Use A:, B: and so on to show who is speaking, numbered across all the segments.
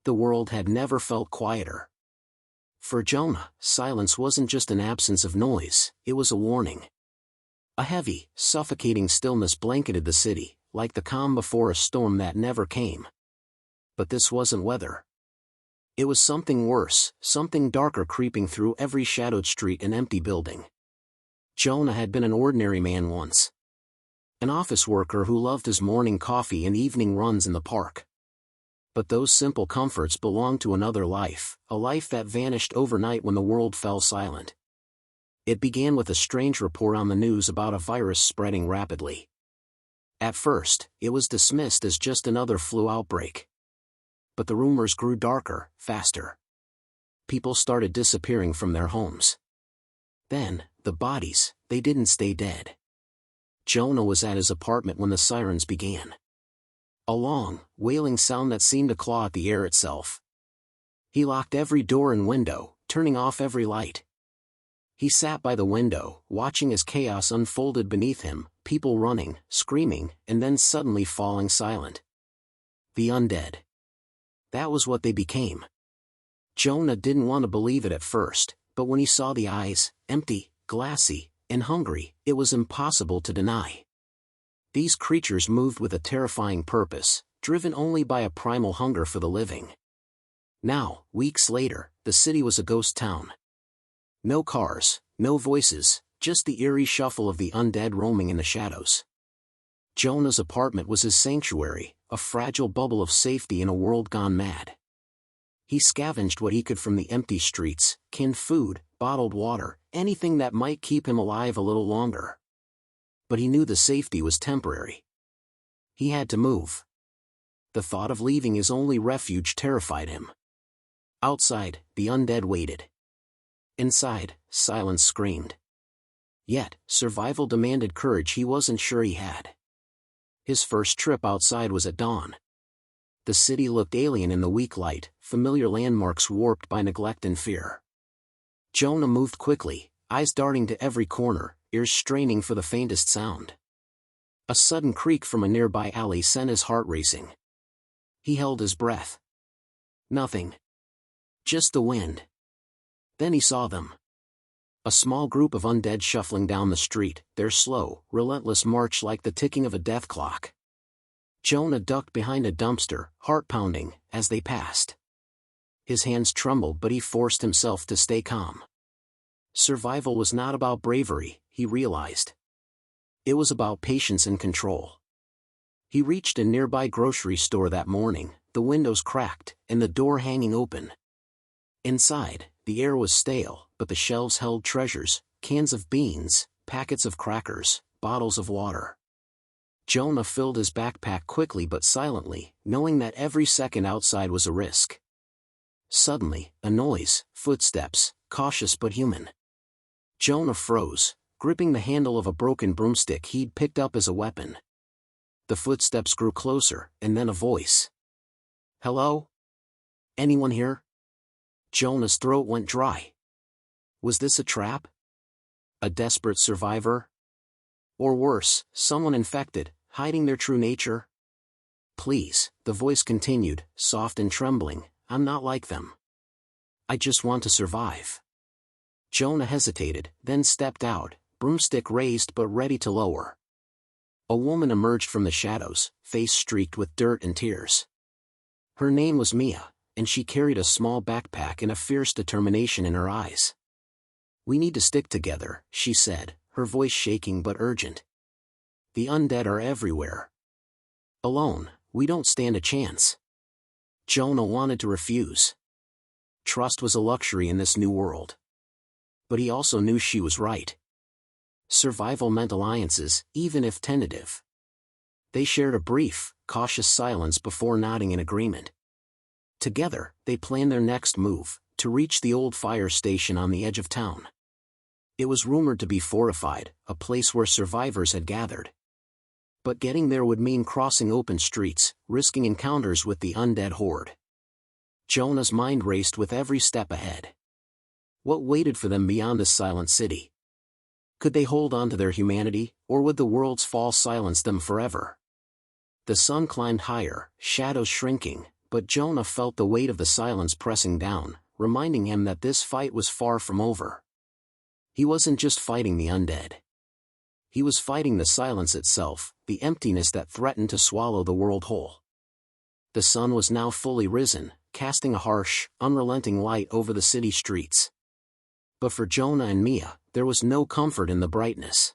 A: The world had never felt quieter. For Jonah, silence wasn't just an absence of noise, it was a warning. A heavy, suffocating stillness blanketed the city, like the calm before a storm that never came. But this wasn't weather. It was something worse, something darker creeping through every shadowed street and empty building. Jonah had been an ordinary man once. An office worker who loved his morning coffee and evening runs in the park. But those simple comforts belonged to another life, a life that vanished overnight when the world fell silent. It began with a strange report on the news about a virus spreading rapidly. At first, it was dismissed as just another flu outbreak. But the rumors grew darker, faster. People started disappearing from their homes. Then, the bodies, they didn't stay dead. Jonah was at his apartment when the sirens began. A long, wailing sound that seemed to claw at the air itself. He locked every door and window, turning off every light. He sat by the window, watching as chaos unfolded beneath him, people running, screaming, and then suddenly falling silent. The undead. That was what they became. Jonah didn't want to believe it at first, but when he saw the eyes, empty, glassy, and hungry, it was impossible to deny. These creatures moved with a terrifying purpose, driven only by a primal hunger for the living. Now, weeks later, the city was a ghost town. No cars, no voices, just the eerie shuffle of the undead roaming in the shadows. Jonah's apartment was his sanctuary, a fragile bubble of safety in a world gone mad. He scavenged what he could from the empty streets, canned food, bottled water, anything that might keep him alive a little longer. But he knew the safety was temporary. He had to move. The thought of leaving his only refuge terrified him. Outside, the undead waited. Inside, silence screamed. Yet, survival demanded courage he wasn't sure he had. His first trip outside was at dawn. The city looked alien in the weak light, familiar landmarks warped by neglect and fear. Jonah moved quickly, eyes darting to every corner, ears straining for the faintest sound. A sudden creak from a nearby alley sent his heart racing. He held his breath. Nothing. Just the wind. Then he saw them. A small group of undead shuffling down the street, their slow, relentless march like the ticking of a death clock. Jonah ducked behind a dumpster, heart pounding, as they passed. His hands trembled, but he forced himself to stay calm. Survival was not about bravery, he realized. It was about patience and control. He reached a nearby grocery store that morning, the windows cracked, and the door hanging open. Inside, the air was stale, but the shelves held treasures, cans of beans, packets of crackers, bottles of water. Jonah filled his backpack quickly but silently, knowing that every second outside was a risk. Suddenly, a noise, footsteps, cautious but human. Jonah froze, gripping the handle of a broken broomstick he'd picked up as a weapon. The footsteps grew closer, and then a voice. "Hello? Anyone here?" Jonah's throat went dry. Was this a trap? A desperate survivor? Or worse, someone infected, hiding their true nature? "Please," the voice continued, soft and trembling, "I'm not like them. I just want to survive." Jonah hesitated, then stepped out, broomstick raised but ready to lower. A woman emerged from the shadows, face streaked with dirt and tears. Her name was Mia, and she carried a small backpack and a fierce determination in her eyes. "We need to stick together," she said, her voice shaking but urgent. "The undead are everywhere. Alone, we don't stand a chance." Jonah wanted to refuse. Trust was a luxury in this new world. But he also knew she was right. Survival meant alliances, even if tentative. They shared a brief, cautious silence before nodding in agreement. Together, they planned their next move, to reach the old fire station on the edge of town. It was rumored to be fortified, a place where survivors had gathered. But getting there would mean crossing open streets, risking encounters with the Undead Horde. Jonah's mind raced with every step ahead. What waited for them beyond this silent city? Could they hold on to their humanity, or would the world's fall silence them forever? The sun climbed higher, shadows shrinking, but Jonah felt the weight of the silence pressing down, reminding him that this fight was far from over. He wasn't just fighting the undead. He was fighting the silence itself, the emptiness that threatened to swallow the world whole. The sun was now fully risen, casting a harsh, unrelenting light over the city streets. But for Jonah and Mia, there was no comfort in the brightness.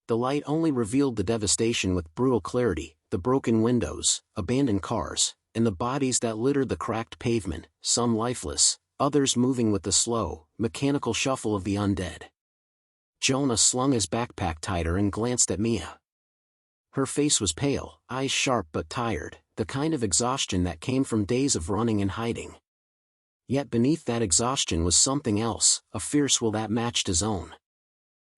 A: The light only revealed the devastation with brutal clarity, the broken windows, abandoned cars, and the bodies that littered the cracked pavement, some lifeless, others moving with the slow, mechanical shuffle of the undead. Jonah slung his backpack tighter and glanced at Mia. Her face was pale, eyes sharp but tired, the kind of exhaustion that came from days of running and hiding. Yet beneath that exhaustion was something else, a fierce will that matched his own.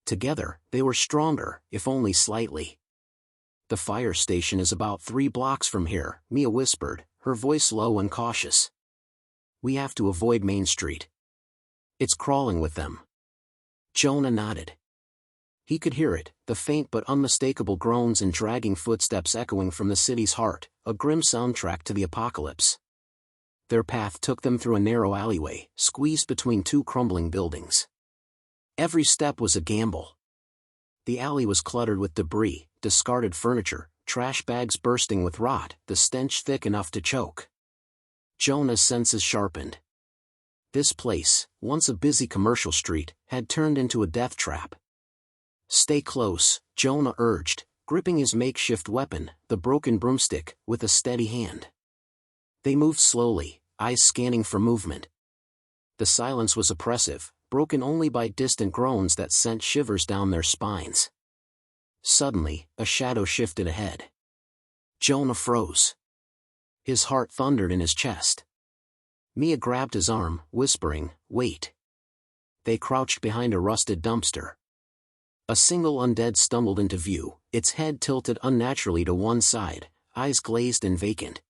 A: Together, they were stronger, if only slightly. "The fire station is about 3 blocks from here," Mia whispered, her voice low and cautious. "We have to avoid Main Street. It's crawling with them." Jonah nodded. He could hear it, the faint but unmistakable groans and dragging footsteps echoing from the city's heart, a grim soundtrack to the apocalypse. Their path took them through a narrow alleyway, squeezed between 2 crumbling buildings. Every step was a gamble. The alley was cluttered with debris, discarded furniture, trash bags bursting with rot, the stench thick enough to choke. Jonah's senses sharpened. This place, once a busy commercial street, had turned into a death trap. "Stay close," Jonah urged, gripping his makeshift weapon, the broken broomstick, with a steady hand. They moved slowly, eyes scanning for movement. The silence was oppressive, broken only by distant groans that sent shivers down their spines. Suddenly, a shadow shifted ahead. Jonah froze. His heart thundered in his chest. Mia grabbed his arm, whispering, "Wait." They crouched behind a rusted dumpster. A single undead stumbled into view, its head tilted unnaturally to one side, eyes glazed and vacant.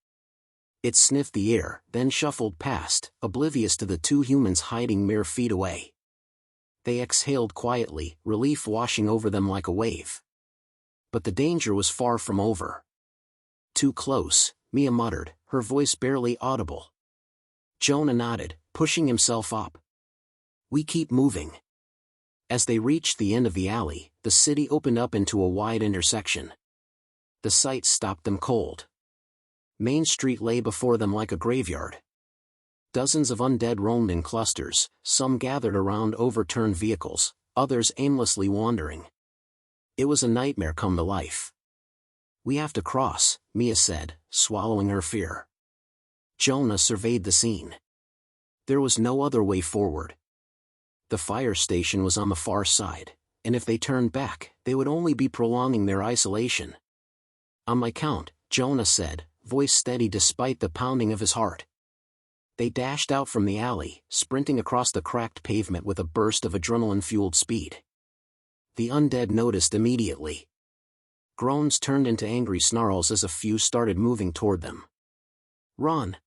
A: It sniffed the air, then shuffled past, oblivious to the 2 humans hiding mere feet away. They exhaled quietly, relief washing over them like a wave. But the danger was far from over. "Too close," Mia muttered, her voice barely audible. Jonah nodded, pushing himself up. "We keep moving." As they reached the end of the alley, the city opened up into a wide intersection. The sight stopped them cold. Main Street lay before them like a graveyard. Dozens of undead roamed in clusters, some gathered around overturned vehicles, others aimlessly wandering. It was a nightmare come to life. "We have to cross," Mia said, swallowing her fear. Jonah surveyed the scene. There was no other way forward. The fire station was on the far side, and if they turned back, they would only be prolonging their isolation. "On my count," Jonah said, voice steady despite the pounding of his heart. They dashed out from the alley, sprinting across the cracked pavement with a burst of adrenaline-fueled speed. The undead noticed immediately. Groans turned into angry snarls as a few started moving toward them. "Run!"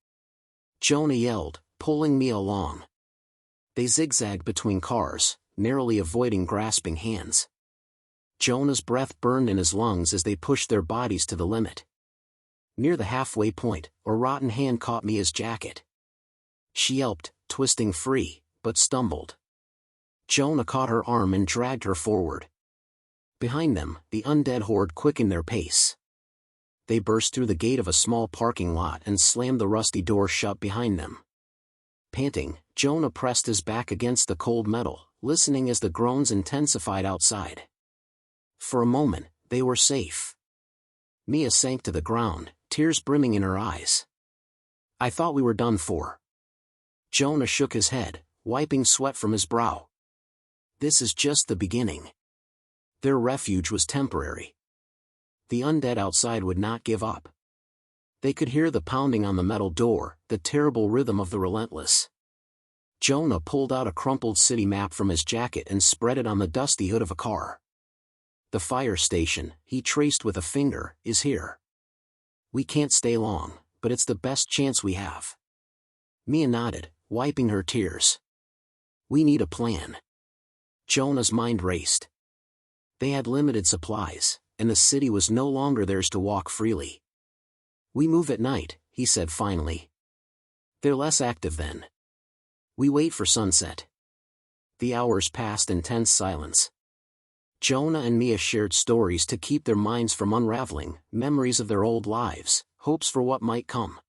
A: Jonah yelled, pulling Mia along. They zigzagged between cars, narrowly avoiding grasping hands. Jonah's breath burned in his lungs as they pushed their bodies to the limit. Near the halfway point, a rotten hand caught Mia's jacket. She yelped, twisting free, but stumbled. Jonah caught her arm and dragged her forward. Behind them, the Undead Horde quickened their pace. They burst through the gate of a small parking lot and slammed the rusty door shut behind them. Panting, Jonah pressed his back against the cold metal, listening as the groans intensified outside. For a moment, they were safe. Mia sank to the ground, tears brimming in her eyes. "I thought we were done for." Jonah shook his head, wiping sweat from his brow. "This is just the beginning." Their refuge was temporary. The undead outside would not give up. They could hear the pounding on the metal door, the terrible rhythm of the relentless. Jonah pulled out a crumpled city map from his jacket and spread it on the dusty hood of a car. "The fire station," he traced with a finger, "is here. We can't stay long, but it's the best chance we have." Mia nodded, wiping her tears. "We need a plan." Jonah's mind raced. They had limited supplies, and the city was no longer theirs to walk freely. "We move at night," he said finally. They're less active then. We wait for sunset. The hours passed in tense silence. Jonah and Mia shared stories to keep their minds from unraveling, memories of their old lives, hopes for what might come.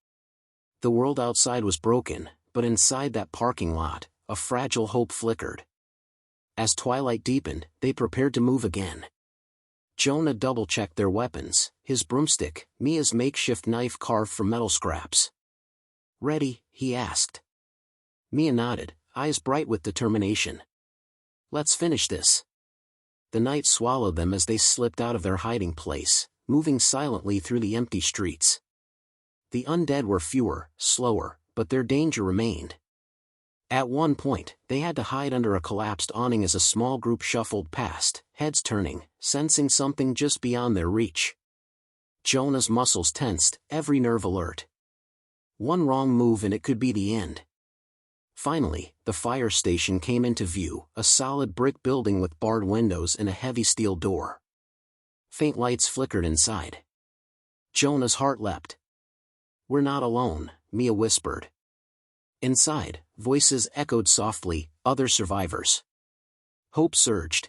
A: The world outside was broken, but inside that parking lot, a fragile hope flickered. As twilight deepened, they prepared to move again. Jonah double-checked their weapons, his broomstick, Mia's makeshift knife carved from metal scraps. Ready? He asked. Mia nodded, eyes bright with determination. Let's finish this. The night swallowed them as they slipped out of their hiding place, moving silently through the empty streets. The undead were fewer, slower, but their danger remained. At one point, they had to hide under a collapsed awning as a small group shuffled past, heads turning, sensing something just beyond their reach. Jonah's muscles tensed, every nerve alert. One wrong move and it could be the end. Finally, the fire station came into view, a solid brick building with barred windows and a heavy steel door. Faint lights flickered inside. Jonah's heart leapt. We're not alone, Mia whispered. Inside, voices echoed softly, other survivors. Hope surged.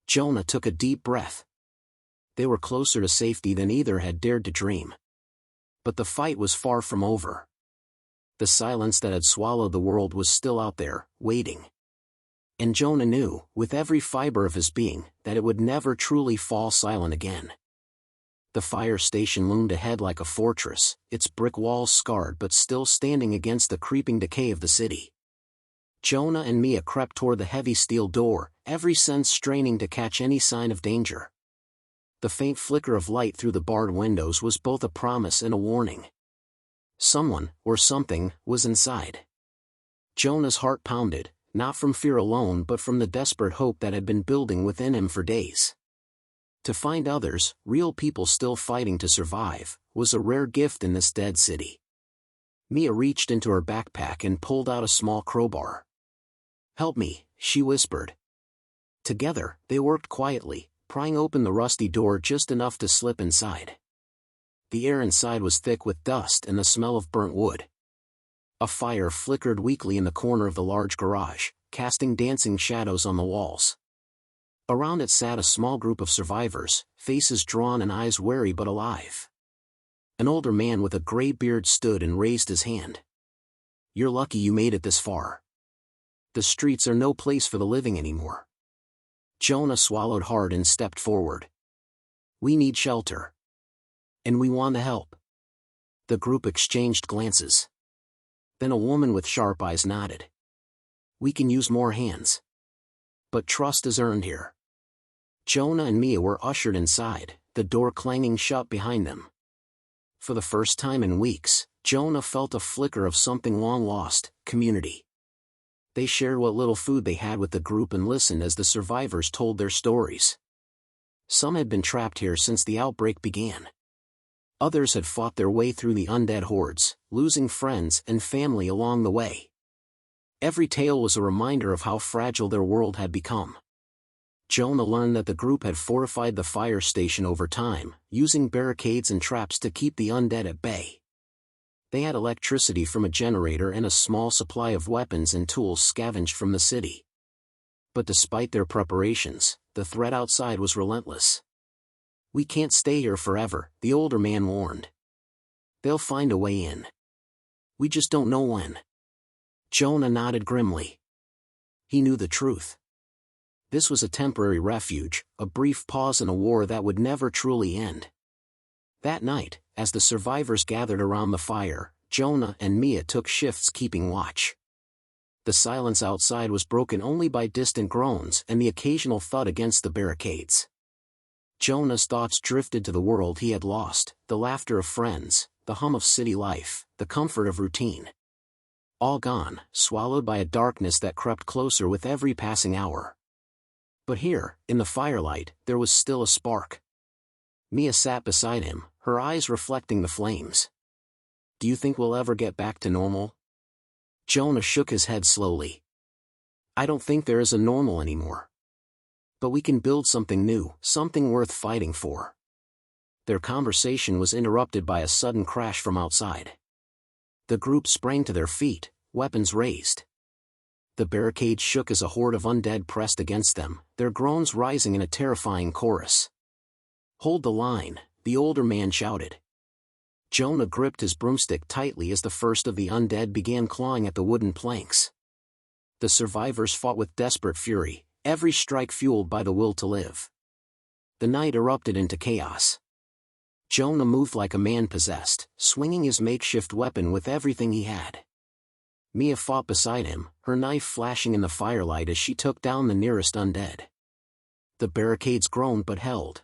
A: Jonah took a deep breath. They were closer to safety than either had dared to dream. But the fight was far from over. The silence that had swallowed the world was still out there, waiting. And Jonah knew, with every fiber of his being, that it would never truly fall silent again. The fire station loomed ahead like a fortress, its brick walls scarred but still standing against the creeping decay of the city. Jonah and Mia crept toward the heavy steel door, every sense straining to catch any sign of danger. The faint flicker of light through the barred windows was both a promise and a warning. Someone, or something, was inside. Jonah's heart pounded, not from fear alone but from the desperate hope that had been building within him for days. To find others, real people still fighting to survive, was a rare gift in this dead city. Mia reached into her backpack and pulled out a small crowbar. Help me, she whispered. Together, they worked quietly, prying open the rusty door just enough to slip inside. The air inside was thick with dust and the smell of burnt wood. A fire flickered weakly in the corner of the large garage, casting dancing shadows on the walls. Around it sat a small group of survivors, faces drawn and eyes wary but alive. An older man with a gray beard stood and raised his hand. You're lucky you made it this far. The streets are no place for the living anymore. Jonah swallowed hard and stepped forward. We need shelter. And we want to help. The group exchanged glances. Then a woman with sharp eyes nodded. We can use more hands. But trust is earned here. Jonah and Mia were ushered inside, the door clanging shut behind them. For the first time in weeks, Jonah felt a flicker of something long lost, community. They shared what little food they had with the group and listened as the survivors told their stories. Some had been trapped here since the outbreak began. Others had fought their way through the undead hordes, losing friends and family along the way. Every tale was a reminder of how fragile their world had become. Jonah learned that the group had fortified the fire station over time, using barricades and traps to keep the undead at bay. They had electricity from a generator and a small supply of weapons and tools scavenged from the city. But despite their preparations, the threat outside was relentless. We can't stay here forever, the older man warned. They'll find a way in. We just don't know when. Jonah nodded grimly. He knew the truth. This was a temporary refuge, a brief pause in a war that would never truly end. That night, as the survivors gathered around the fire, Jonah and Mia took shifts keeping watch. The silence outside was broken only by distant groans and the occasional thud against the barricades. Jonah's thoughts drifted to the world he had lost, the laughter of friends, the hum of city life, the comfort of routine. All gone, swallowed by a darkness that crept closer with every passing hour. But here, in the firelight, there was still a spark. Mia sat beside him, her eyes reflecting the flames. Do you think we'll ever get back to normal? Jonah shook his head slowly. I don't think there is a normal anymore. But we can build something new, something worth fighting for. their conversation was interrupted by a sudden crash from outside. The group sprang to their feet, weapons raised. The barricade shook as a horde of undead pressed against them, their groans rising in a terrifying chorus. "Hold the line," the older man shouted. Jonah gripped his broomstick tightly as the first of the undead began clawing at the wooden planks. The survivors fought with desperate fury, every strike fueled by the will to live. The night erupted into chaos. Jonah moved like a man possessed, swinging his makeshift weapon with everything he had. Mia fought beside him, her knife flashing in the firelight as she took down the nearest undead. The barricades groaned but held.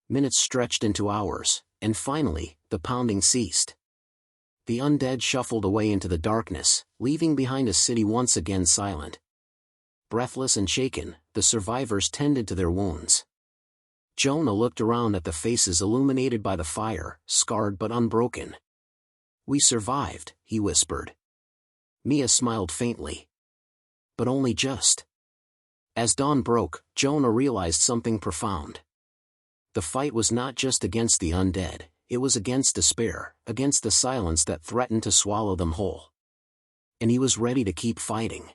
A: Minutes stretched into hours, and finally, the pounding ceased. The undead shuffled away into the darkness, leaving behind a city once again silent. Breathless and shaken, the survivors tended to their wounds. Jonah looked around at the faces illuminated by the fire, scarred but unbroken. "We survived," he whispered. Mia smiled faintly. But only just. As dawn broke, Jonah realized something profound. The fight was not just against the undead, it was against despair, against the silence that threatened to swallow them whole. And he was ready to keep fighting.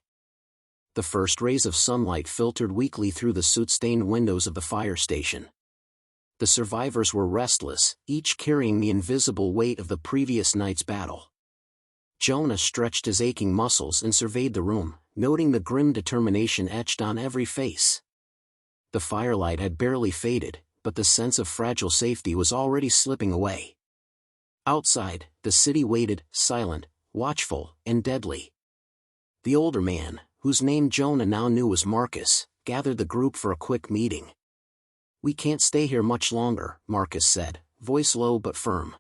A: The first rays of sunlight filtered weakly through the soot-stained windows of the fire station. The survivors were restless, each carrying the invisible weight of the previous night's battle. Jonah stretched his aching muscles and surveyed the room, noting the grim determination etched on every face. The firelight had barely faded, but the sense of fragile safety was already slipping away. Outside, the city waited, silent, watchful, and deadly. The older man, whose name Jonah now knew was Marcus, gathered the group for a quick meeting. "We can't stay here much longer," Marcus said, voice low but firm.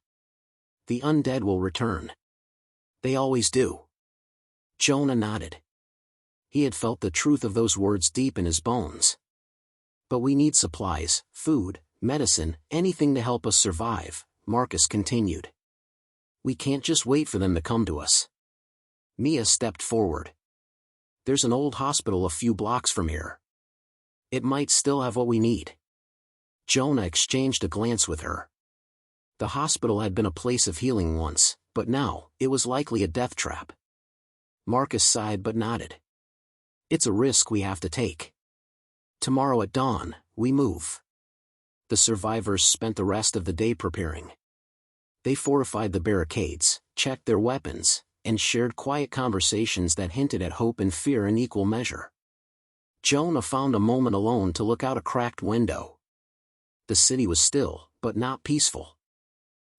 A: "The undead will return. They always do." Jonah nodded. He had felt the truth of those words deep in his bones. "But we need supplies, food, medicine, anything to help us survive," Marcus continued. "We can't just wait for them to come to us." Mia stepped forward. "There's an old hospital a few blocks from here. It might still have what we need." Jonah exchanged a glance with her. The hospital had been a place of healing once, but now, it was likely a death trap. Marcus sighed but nodded. "It's a risk we have to take. Tomorrow at dawn, we move." The survivors spent the rest of the day preparing. They fortified the barricades, checked their weapons, and shared quiet conversations that hinted at hope and fear in equal measure. Jonah found a moment alone to look out a cracked window. The city was still, but not peaceful.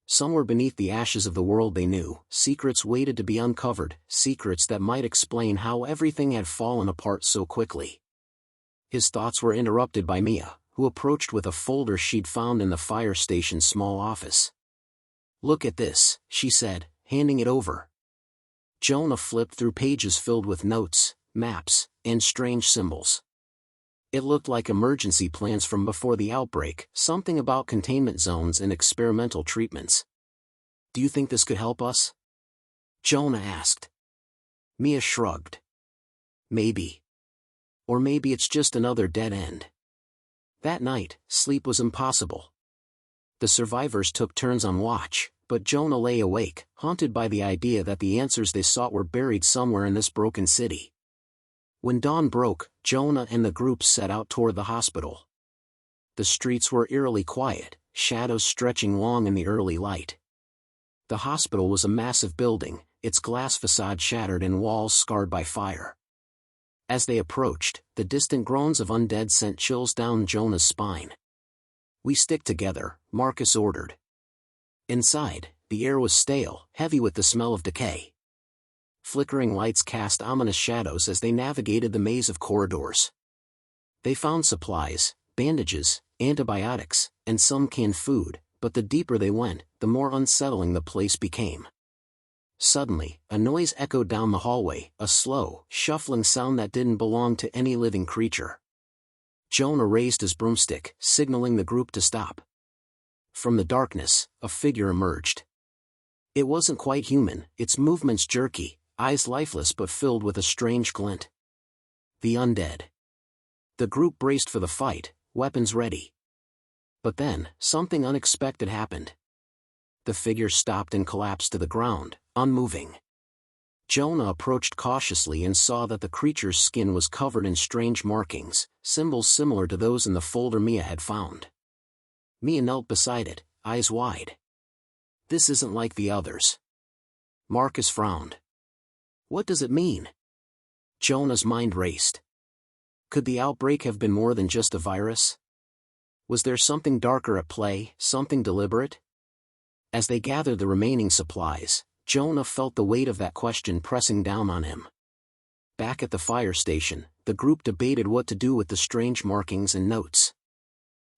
A: Somewhere beneath the ashes of the world they knew, secrets waited to be uncovered, secrets that might explain how everything had fallen apart so quickly. His thoughts were interrupted by Mia, who approached with a folder she'd found in the fire station's small office. "Look at this," she said, handing it over. Jonah flipped through pages filled with notes, maps, and strange symbols. It looked like emergency plans from before the outbreak, something about containment zones and experimental treatments. "Do you think this could help us?" Jonah asked. Mia shrugged. "Maybe. Or maybe it's just another dead end." That night, sleep was impossible. The survivors took turns on watch, but Jonah lay awake, haunted by the idea that the answers they sought were buried somewhere in this broken city. When dawn broke, Jonah and the group set out toward the hospital. The streets were eerily quiet, shadows stretching long in the early light. The hospital was a massive building, its glass facade shattered and walls scarred by fire. As they approached, the distant groans of undead sent chills down Jonah's spine. "We stick together," Marcus ordered. Inside, the air was stale, heavy with the smell of decay. Flickering lights cast ominous shadows as they navigated the maze of corridors. They found supplies, bandages, antibiotics, and some canned food, but the deeper they went, the more unsettling the place became. Suddenly, a noise echoed down the hallway, a slow, shuffling sound that didn't belong to any living creature. Jonah raised his broomstick, signaling the group to stop. From the darkness, a figure emerged. It wasn't quite human, its movements jerky, eyes lifeless but filled with a strange glint. The undead. The group braced for the fight, weapons ready. But then, something unexpected happened. The figure stopped and collapsed to the ground, unmoving. Jonah approached cautiously and saw that the creature's skin was covered in strange markings, symbols similar to those in the folder Mia had found. Mia knelt beside it, eyes wide. "This isn't like the others." Marcus frowned. "What does it mean?" Jonah's mind raced. Could the outbreak have been more than just a virus? Was there something darker at play, something deliberate? As they gathered the remaining supplies, Jonah felt the weight of that question pressing down on him. Back at the fire station, the group debated what to do with the strange markings and notes.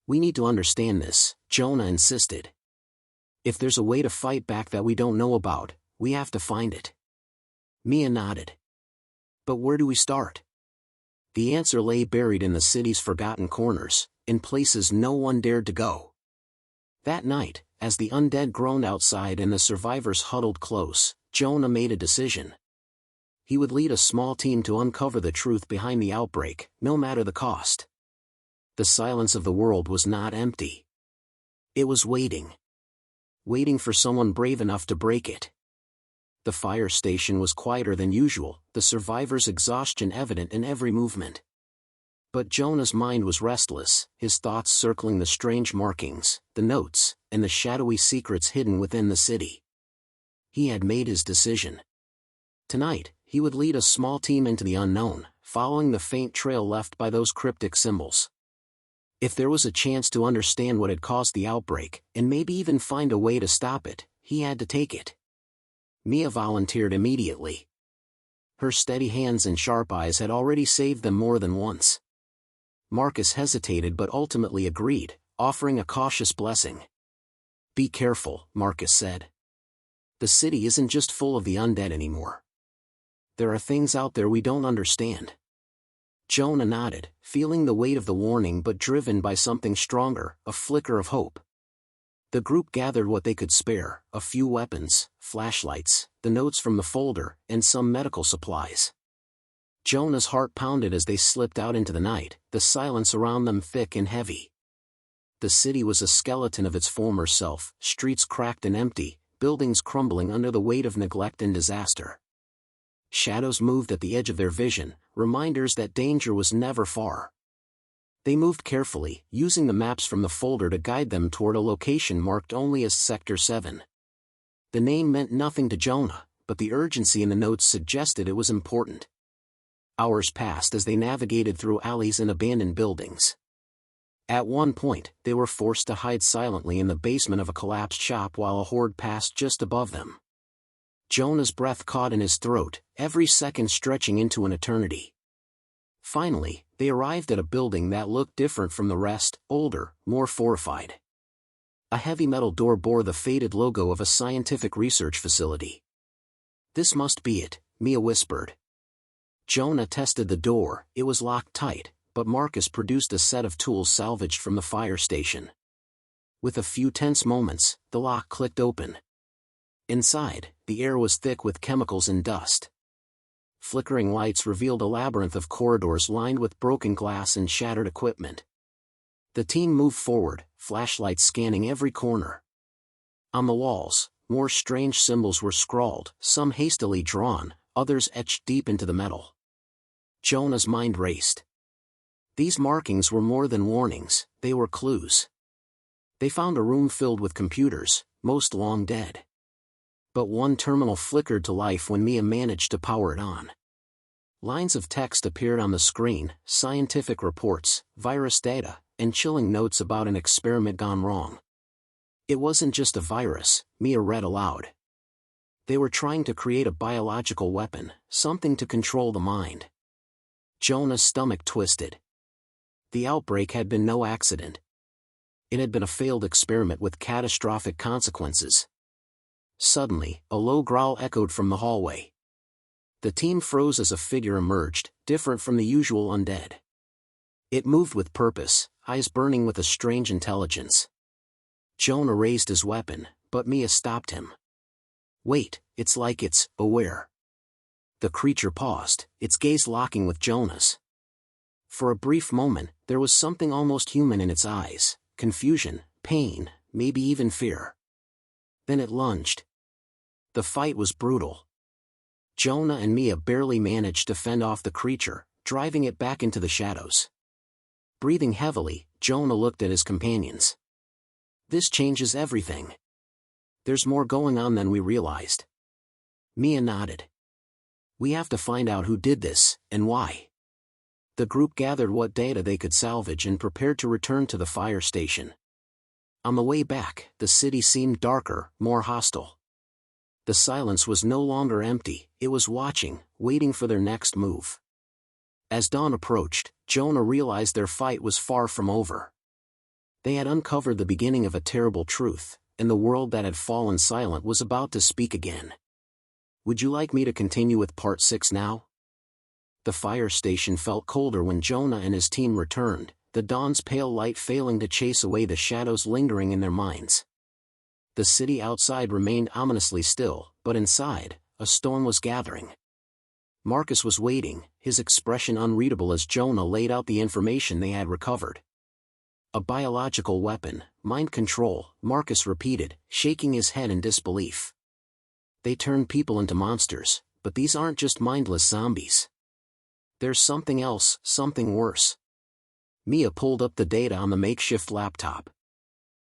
A: "We need to understand this," Jonah insisted. "If there's a way to fight back that we don't know about, we have to find it." Mia nodded. "But where do we start?" The answer lay buried in the city's forgotten corners, in places no one dared to go. That night, as the undead groaned outside and the survivors huddled close, Jonah made a decision. He would lead a small team to uncover the truth behind the outbreak, no matter the cost. The silence of the world was not empty. It was waiting. Waiting for someone brave enough to break it. The fire station was quieter than usual, the survivors' exhaustion evident in every movement. But Jonah's mind was restless, his thoughts circling the strange markings, the notes, and the shadowy secrets hidden within the city. He had made his decision. Tonight, he would lead a small team into the unknown, following the faint trail left by those cryptic symbols. If there was a chance to understand what had caused the outbreak, and maybe even find a way to stop it, he had to take it. Mia volunteered immediately. Her steady hands and sharp eyes had already saved them more than once. Marcus hesitated but ultimately agreed, offering a cautious blessing. "Be careful," Marcus said. "The city isn't just full of the undead anymore. There are things out there we don't understand." Jonah nodded, feeling the weight of the warning but driven by something stronger, a flicker of hope. The group gathered what they could spare, a few weapons, flashlights, the notes from the folder, and some medical supplies. Jonah's heart pounded as they slipped out into the night, the silence around them thick and heavy. The city was a skeleton of its former self, streets cracked and empty, buildings crumbling under the weight of neglect and disaster. Shadows moved at the edge of their vision, reminders that danger was never far. They moved carefully, using the maps from the folder to guide them toward a location marked only as Sector 7. The name meant nothing to Jonah, but the urgency in the notes suggested it was important. Hours passed as they navigated through alleys and abandoned buildings. At one point, they were forced to hide silently in the basement of a collapsed shop while a horde passed just above them. Jonah's breath caught in his throat, every second stretching into an eternity. Finally, they arrived at a building that looked different from the rest, older, more fortified. A heavy metal door bore the faded logo of a scientific research facility. "This must be it," Mia whispered. Jonah tested the door, it was locked tight, but Marcus produced a set of tools salvaged from the fire station. With a few tense moments, the lock clicked open. Inside, the air was thick with chemicals and dust. Flickering lights revealed a labyrinth of corridors lined with broken glass and shattered equipment. The team moved forward, flashlights scanning every corner. On the walls, more strange symbols were scrawled, some hastily drawn, others etched deep into the metal. Jonah's mind raced. These markings were more than warnings, they were clues. They found a room filled with computers, most long dead. But one terminal flickered to life when Mia managed to power it on. Lines of text appeared on the screen, scientific reports, virus data, and chilling notes about an experiment gone wrong. It wasn't just a virus, Mia read aloud. They were trying to create a biological weapon, something to control the mind. Jonah's stomach twisted. The outbreak had been no accident. It had been a failed experiment with catastrophic consequences. Suddenly, a low growl echoed from the hallway. The team froze as a figure emerged, different from the usual undead. It moved with purpose, eyes burning with a strange intelligence. Jonah raised his weapon, but Mia stopped him. "Wait, it's like it's aware." The creature paused, its gaze locking with Jonah's. For a brief moment, there was something almost human in its eyes, confusion, pain, maybe even fear. Then it lunged. The fight was brutal. Jonah and Mia barely managed to fend off the creature, driving it back into the shadows. Breathing heavily, Jonah looked at his companions. This changes everything. There's more going on than we realized. Mia nodded. We have to find out who did this, and why. The group gathered what data they could salvage and prepared to return to the fire station. On the way back, the city seemed darker, more hostile. The silence was no longer empty, it was watching, waiting for their next move. As dawn approached, Jonah realized their fight was far from over. They had uncovered the beginning of a terrible truth, and the world that had fallen silent was about to speak again. Would you like me to continue with part 6 now? The fire station felt colder when Jonah and his team returned, the dawn's pale light failing to chase away the shadows lingering in their minds. The city outside remained ominously still, but inside, a storm was gathering. Marcus was waiting, his expression unreadable as Jonah laid out the information they had recovered. A biological weapon, mind control, Marcus repeated, shaking his head in disbelief. They turn people into monsters, but these aren't just mindless zombies. There's something else, something worse. Mia pulled up the data on the makeshift laptop.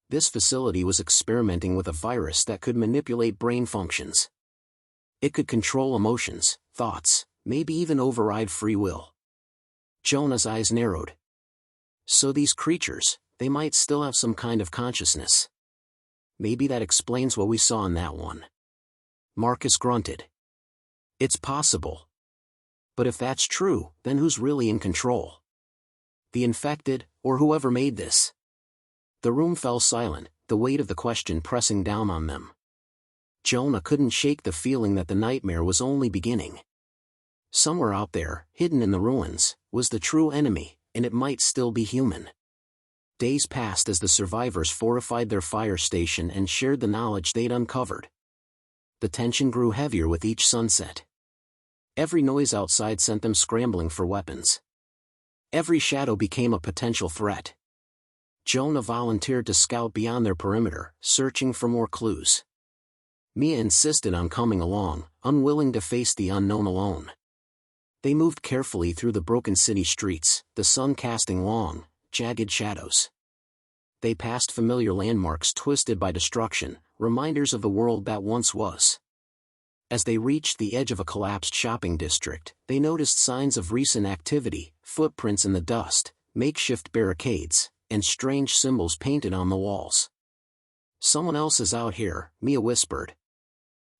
A: This facility was experimenting with a virus that could manipulate brain functions. It could control emotions, thoughts, maybe even override free will. Jonah's eyes narrowed. So these creatures, they might still have some kind of consciousness. Maybe that explains what we saw in that one. Marcus grunted. It's possible. But if that's true, then who's really in control? The infected, or whoever made this? The room fell silent, the weight of the question pressing down on them. Jonah couldn't shake the feeling that the nightmare was only beginning. Somewhere out there, hidden in the ruins, was the true enemy, and it might still be human. Days passed as the survivors fortified their fire station and shared the knowledge they'd uncovered. The tension grew heavier with each sunset. Every noise outside sent them scrambling for weapons. Every shadow became a potential threat. Jonah volunteered to scout beyond their perimeter, searching for more clues. Mia insisted on coming along, unwilling to face the unknown alone. They moved carefully through the broken city streets, the sun casting long, jagged shadows. They passed familiar landmarks twisted by destruction, reminders of the world that once was. As they reached the edge of a collapsed shopping district, they noticed signs of recent activity, footprints in the dust, makeshift barricades, and strange symbols painted on the walls. Someone else is out here, Mia whispered.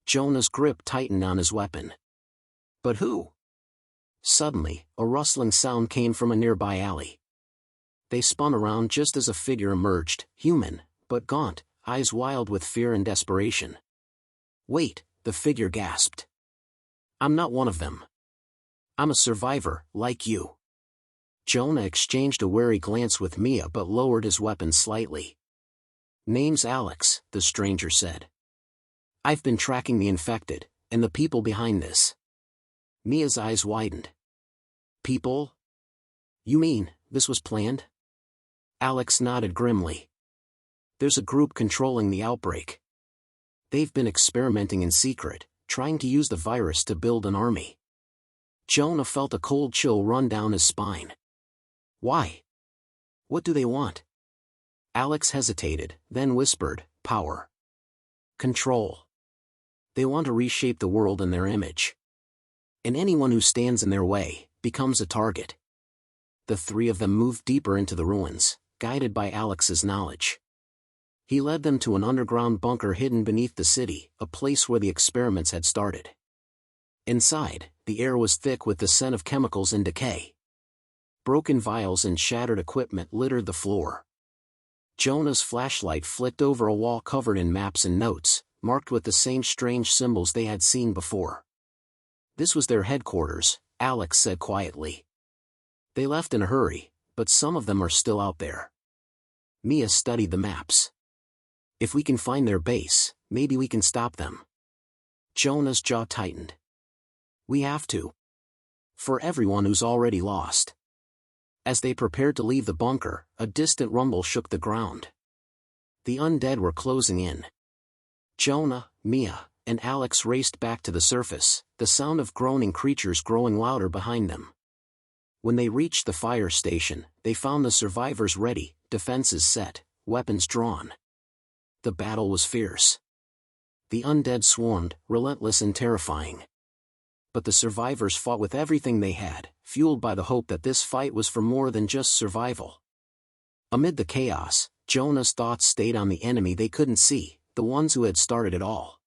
A: Jonah's grip tightened on his weapon. But who? Suddenly, a rustling sound came from a nearby alley. They spun around just as a figure emerged, human, but gaunt, eyes wild with fear and desperation. Wait, the figure gasped. I'm not one of them. I'm a survivor, like you. Jonah exchanged a wary glance with Mia but lowered his weapon slightly. Name's Alex, the stranger said. I've been tracking the infected, and the people behind this. Mia's eyes widened. People? You mean, this was planned? Alex nodded grimly. There's a group controlling the outbreak. They've been experimenting in secret, trying to use the virus to build an army. Jonah felt a cold chill run down his spine. Why? What do they want? Alex hesitated, then whispered, power. Control. They want to reshape the world in their image. And anyone who stands in their way becomes a target. The three of them moved deeper into the ruins, guided by Alex's knowledge. He led them to an underground bunker hidden beneath the city, a place where the experiments had started. Inside, the air was thick with the scent of chemicals in decay. Broken vials and shattered equipment littered the floor. Jonah's flashlight flicked over a wall covered in maps and notes, marked with the same strange symbols they had seen before. This was their headquarters, Alex said quietly. They left in a hurry, but some of them are still out there. Mia studied the maps. If we can find their base, maybe we can stop them. Jonah's jaw tightened. We have to. For everyone who's already lost. As they prepared to leave the bunker, a distant rumble shook the ground. The undead were closing in. Jonah, Mia, and Alex raced back to the surface, the sound of groaning creatures growing louder behind them. When they reached the fire station, they found the survivors ready, defenses set, weapons drawn. The battle was fierce. The undead swarmed, relentless and terrifying. But the survivors fought with everything they had, fueled by the hope that this fight was for more than just survival. Amid the chaos, Jonah's thoughts stayed on the enemy they couldn't see, the ones who had started it all.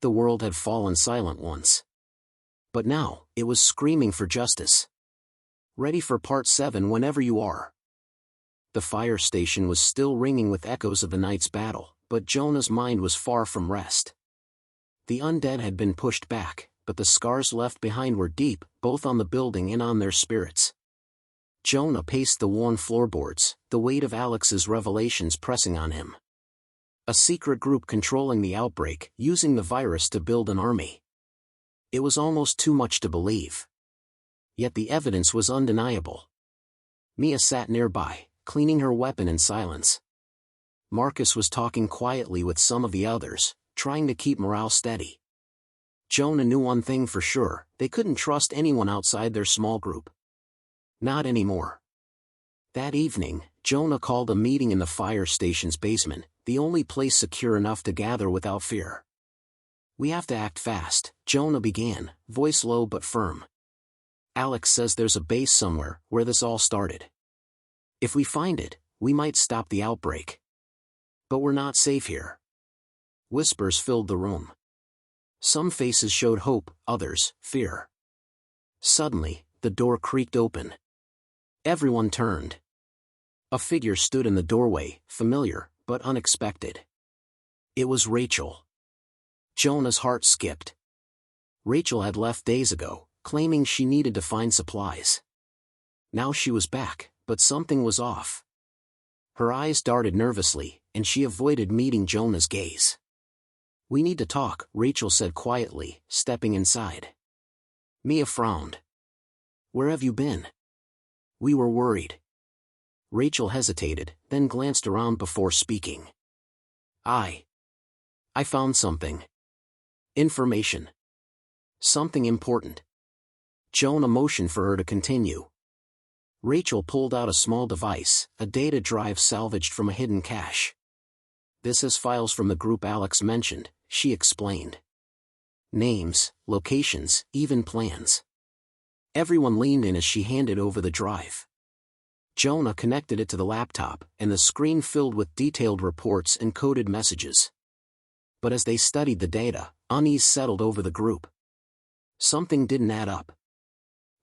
A: The world had fallen silent once. But now, it was screaming for justice. Ready for part 7 whenever you are. The fire station was still ringing with echoes of the night's battle, but Jonah's mind was far from rest. The undead had been pushed back, but the scars left behind were deep, both on the building and on their spirits. Jonah paced the worn floorboards, the weight of Alex's revelations pressing on him. A secret group controlling the outbreak, using the virus to build an army. It was almost too much to believe. Yet the evidence was undeniable. Mia sat nearby, cleaning her weapon in silence. Marcus was talking quietly with some of the others, trying to keep morale steady. Jonah knew one thing for sure: they couldn't trust anyone outside their small group. Not anymore. That evening, Jonah called a meeting in the fire station's basement, the only place secure enough to gather without fear. "We have to act fast," Jonah began, voice low but firm. "Alex says there's a base somewhere, where this all started. If we find it, we might stop the outbreak. But we're not safe here." Whispers filled the room. Some faces showed hope, others, fear. Suddenly, the door creaked open. Everyone turned. A figure stood in the doorway, familiar, but unexpected. It was Rachel. Jonah's heart skipped. Rachel had left days ago, claiming she needed to find supplies. Now she was back, but something was off. Her eyes darted nervously, and she avoided meeting Jonah's gaze. "We need to talk," Rachel said quietly, stepping inside. Mia frowned. "Where have you been?" "We were worried." Rachel hesitated, then glanced around before speaking. I found something. Information. Something important." Jonah motioned for her to continue. Rachel pulled out a small device, a data drive salvaged from a hidden cache. "This has files from the group Alex mentioned," she explained. "Names, locations, even plans." Everyone leaned in as she handed over the drive. Jonah connected it to the laptop, and the screen filled with detailed reports and coded messages. But as they studied the data, unease settled over the group. Something didn't add up.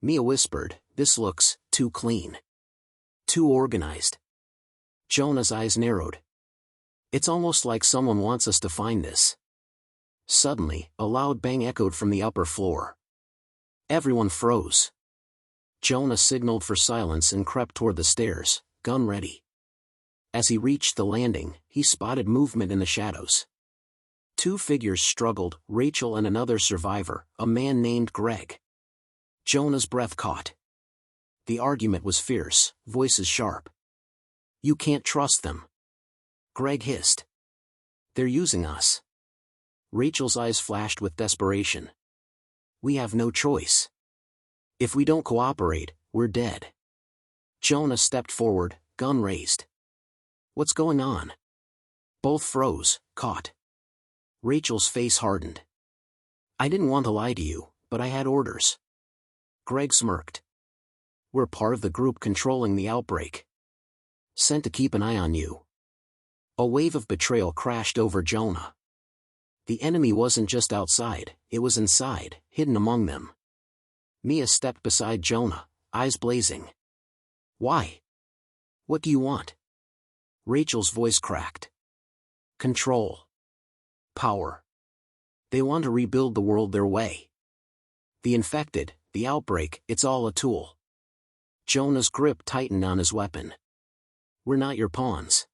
A: Mia whispered, "This looks too clean. Too organized." Jonah's eyes narrowed. "It's almost like someone wants us to find this." Suddenly, a loud bang echoed from the upper floor. Everyone froze. Jonah signaled for silence and crept toward the stairs, gun ready. As he reached the landing, he spotted movement in the shadows. Two figures struggled, Rachel and another survivor, a man named Greg. Jonah's breath caught. The argument was fierce, voices sharp. "You can't trust them," Greg hissed. "They're using us." Rachel's eyes flashed with desperation. "We have no choice. If we don't cooperate, we're dead." Jonah stepped forward, gun raised. "What's going on?" Both froze, caught. Rachel's face hardened. "I didn't want to lie to you, but I had orders." Greg smirked. "We're part of the group controlling the outbreak. Sent to keep an eye on you." A wave of betrayal crashed over Jonah. The enemy wasn't just outside, it was inside, hidden among them. Mia stepped beside Jonah, eyes blazing. "Why? What do you want?" Rachel's voice cracked. "Control. Power. They want to rebuild the world their way. The infected, the outbreak, it's all a tool." Jonah's grip tightened on his weapon. "We're not your pawns."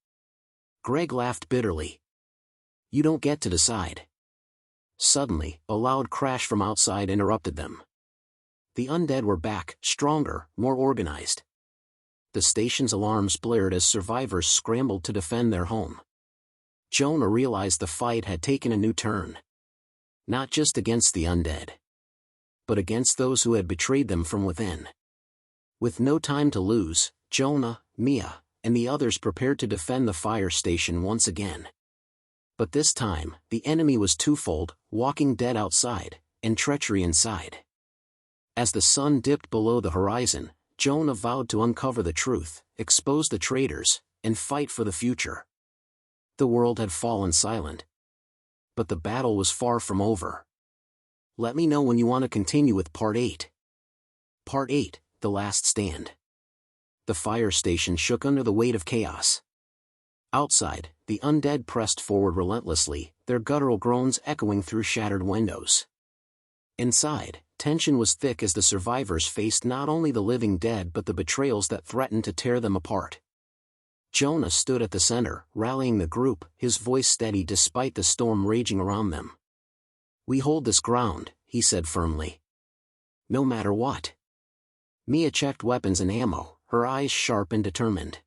A: Greg laughed bitterly. "You don't get to decide." Suddenly, a loud crash from outside interrupted them. The undead were back, stronger, more organized. The station's alarms blared as survivors scrambled to defend their home. Jonah realized the fight had taken a new turn. Not just against the undead, but against those who had betrayed them from within. With no time to lose, Jonah, Mia, and the others prepared to defend the fire station once again. But this time, the enemy was twofold: walking dead outside, and treachery inside. As the sun dipped below the horizon, Jonah vowed to uncover the truth, expose the traitors, and fight for the future. The world had fallen silent. But the battle was far from over. Let me know when you want to continue with Part 8. Part 8, The Last Stand. The fire station shook under the weight of chaos. Outside, the undead pressed forward relentlessly, their guttural groans echoing through shattered windows. Inside, tension was thick as the survivors faced not only the living dead but the betrayals that threatened to tear them apart. Jonah stood at the center, rallying the group, his voice steady despite the storm raging around them. "We hold this ground," he said firmly. "No matter what." Mia checked weapons and ammo, her eyes sharp and determined.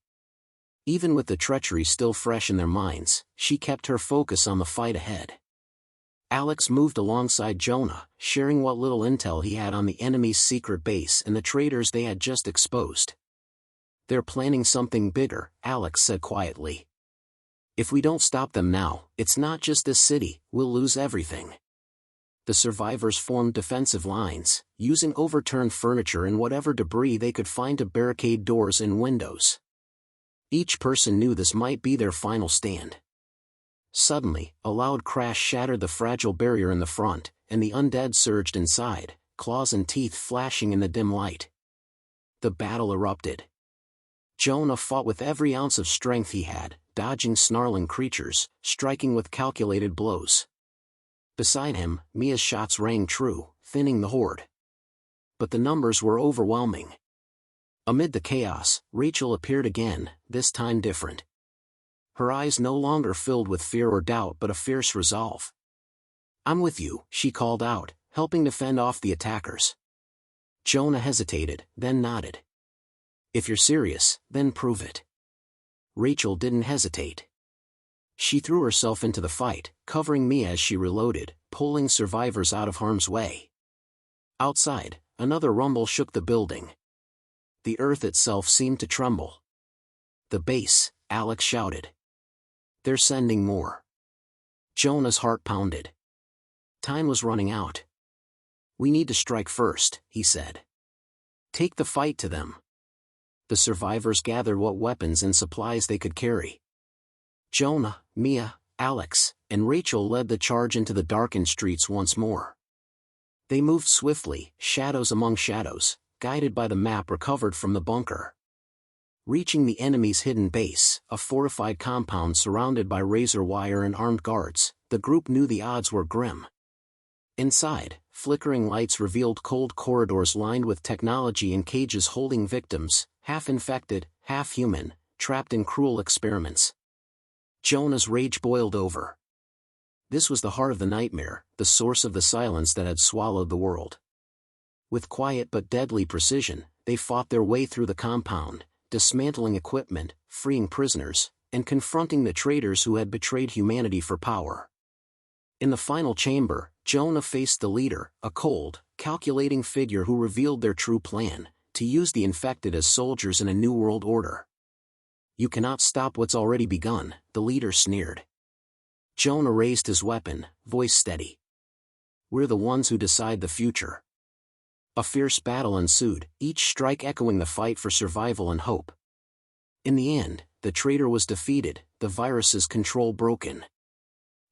A: Even with the treachery still fresh in their minds, she kept her focus on the fight ahead. Alex moved alongside Jonah, sharing what little intel he had on the enemy's secret base and the traitors they had just exposed. "They're planning something bigger," Alex said quietly. "If we don't stop them now, it's not just this city, we'll lose everything." The survivors formed defensive lines, using overturned furniture and whatever debris they could find to barricade doors and windows. Each person knew this might be their final stand. Suddenly, a loud crash shattered the fragile barrier in the front, and the undead surged inside, claws and teeth flashing in the dim light. The battle erupted. Jonah fought with every ounce of strength he had, dodging snarling creatures, striking with calculated blows. Beside him, Mia's shots rang true, thinning the horde. But the numbers were overwhelming. Amid the chaos, Rachel appeared again, this time different. Her eyes no longer filled with fear or doubt but a fierce resolve. "I'm with you," she called out, helping to fend off the attackers. Jonah hesitated, then nodded. "If you're serious, then prove it." Rachel didn't hesitate. She threw herself into the fight, covering Mia as she reloaded, pulling survivors out of harm's way. Outside, another rumble shook the building. The earth itself seemed to tremble. "The base," Alex shouted. "They're sending more." Jonah's heart pounded. Time was running out. "We need to strike first," he said. "Take the fight to them." The survivors gathered what weapons and supplies they could carry. Jonah, Mia, Alex, and Rachel led the charge into the darkened streets once more. They moved swiftly, shadows among shadows, guided by the map recovered from the bunker. Reaching the enemy's hidden base, a fortified compound surrounded by razor wire and armed guards, the group knew the odds were grim. Inside, flickering lights revealed cold corridors lined with technology and cages holding victims, half infected, half human, trapped in cruel experiments. Jonah's rage boiled over. This was the heart of the nightmare, the source of the silence that had swallowed the world. With quiet but deadly precision, they fought their way through the compound, dismantling equipment, freeing prisoners, and confronting the traitors who had betrayed humanity for power. In the final chamber, Jonah faced the leader, a cold, calculating figure who revealed their true plan: to use the infected as soldiers in a new world order. "You cannot stop what's already begun," the leader sneered. Jonah raised his weapon, voice steady. "We're the ones who decide the future." A fierce battle ensued, each strike echoing the fight for survival and hope. In the end, the traitor was defeated, the virus's control broken.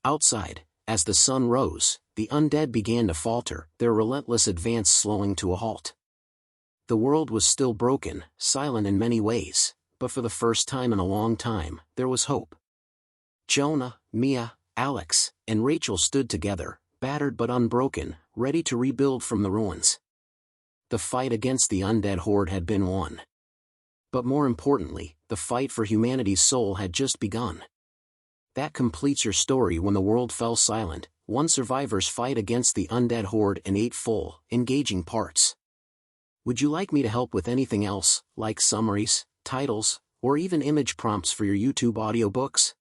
A: Outside, as the sun rose, the undead began to falter, their relentless advance slowing to a halt. The world was still broken, silent in many ways, but for the first time in a long time, there was hope. Jonah, Mia, Alex, and Rachel stood together, battered but unbroken, ready to rebuild from the ruins. The fight against the Undead Horde had been won. But more importantly, the fight for humanity's soul had just begun. That completes your story When the World Fell Silent, one survivor's fight against the Undead Horde in 8 full, engaging parts. Would you like me to help with anything else, like summaries, titles, or even image prompts for your YouTube audiobooks?